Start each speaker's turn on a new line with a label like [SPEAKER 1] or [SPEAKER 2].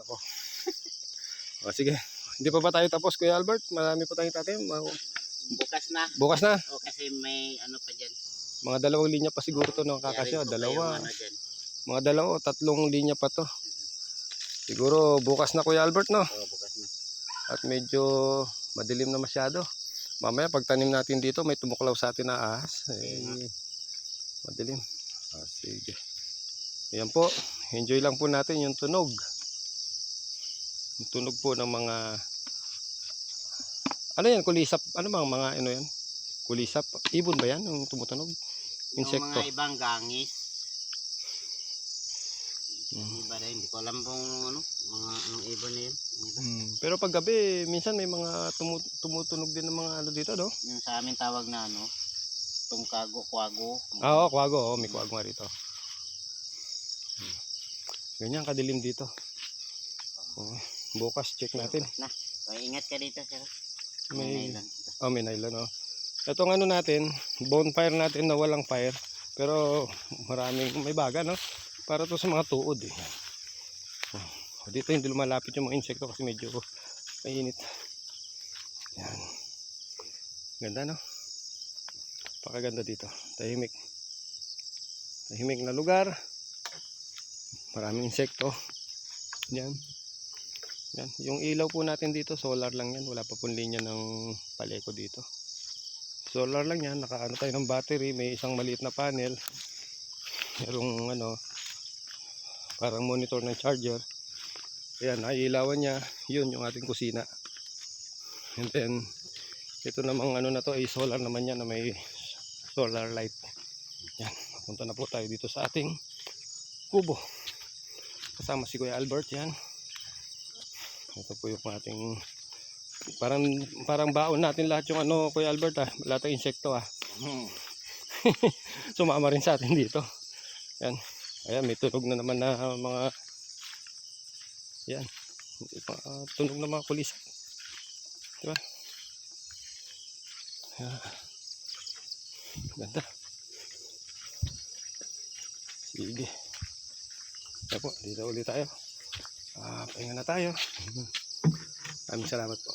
[SPEAKER 1] Ako. O, sige. Hindi pa ba tayo tapos, Kuya Albert? Marami pa tayong tatim.
[SPEAKER 2] Bukas na.
[SPEAKER 1] Bukas na.
[SPEAKER 2] O kasi may ano pa dyan.
[SPEAKER 1] Mga 2 linya pa siguro to ng kakasya. Dalawa.
[SPEAKER 2] Ano
[SPEAKER 1] Mga 2 o 3 linya pa to. Siguro bukas na, Kuya Albert, no?
[SPEAKER 2] Oo, bukas na.
[SPEAKER 1] At medyo madilim na masyado. Mamaya pagtanim natin dito, may tumuklaw sa atin na ahas. Madilim. Sige. Ayan po. Enjoy lang po natin yung tunog. Yung tunog po ng mga... Ano yan? Kulisap? Ano bang mga ano yan? Kulisap? Ibon ba yan? Yung tumutunog? Insekto?
[SPEAKER 2] Yung mga ibang gangis. Iba rin. Hindi ko alam kung ano. Mga anong ibon na yun.
[SPEAKER 1] Pero pag gabi, minsan may mga tumutunog din ng mga ano dito, no?
[SPEAKER 2] Yung sa amin tawag na ano. Tungkago, kwago.
[SPEAKER 1] Oo, kwago. Oh, may kwago nga rito. Ganyan kadilim dito. Bukas check natin.
[SPEAKER 2] Na. May ingat ka dito, sir.
[SPEAKER 1] May nylon. Oh. Itong ano natin, bonfire natin na walang fire. Pero maraming may baga, no? Para to sa mga tuod eh. Dito hindi lumalapit yung mga insekto kasi medyo mainit. Yan. Ganda, no? Pakaganda dito. Tahimik. Tahimik na lugar. Maraming insekto. Yan. Yan. Yung ilaw po natin dito, solar lang yan. Wala pa pong linya ng paleko dito. Solar lang yan. Nakaano tayo ng battery. May isang maliit na panel. Merong ano, parang monitor ng charger. Ayan, naiilawan niya. Yun yung ating kusina. And then, ito namang ano na to ay solar naman yan na may solar light. Yan. Punta na po tayo dito sa ating kubo. Kasama si Kuya Albert yan. Ito po yung ating parang baon natin lahat yung ano, Kuya Albert ah. Lahat ng insekto ah. Sumama rin sa atin dito. Yan. Ayan, may tunog na naman na mga yan. Tunog na mga kulis. Diba? Yan. Ganda. Sige. Kaya po, dito ulit tayo. Pahinga na tayo. Maraming salamat po.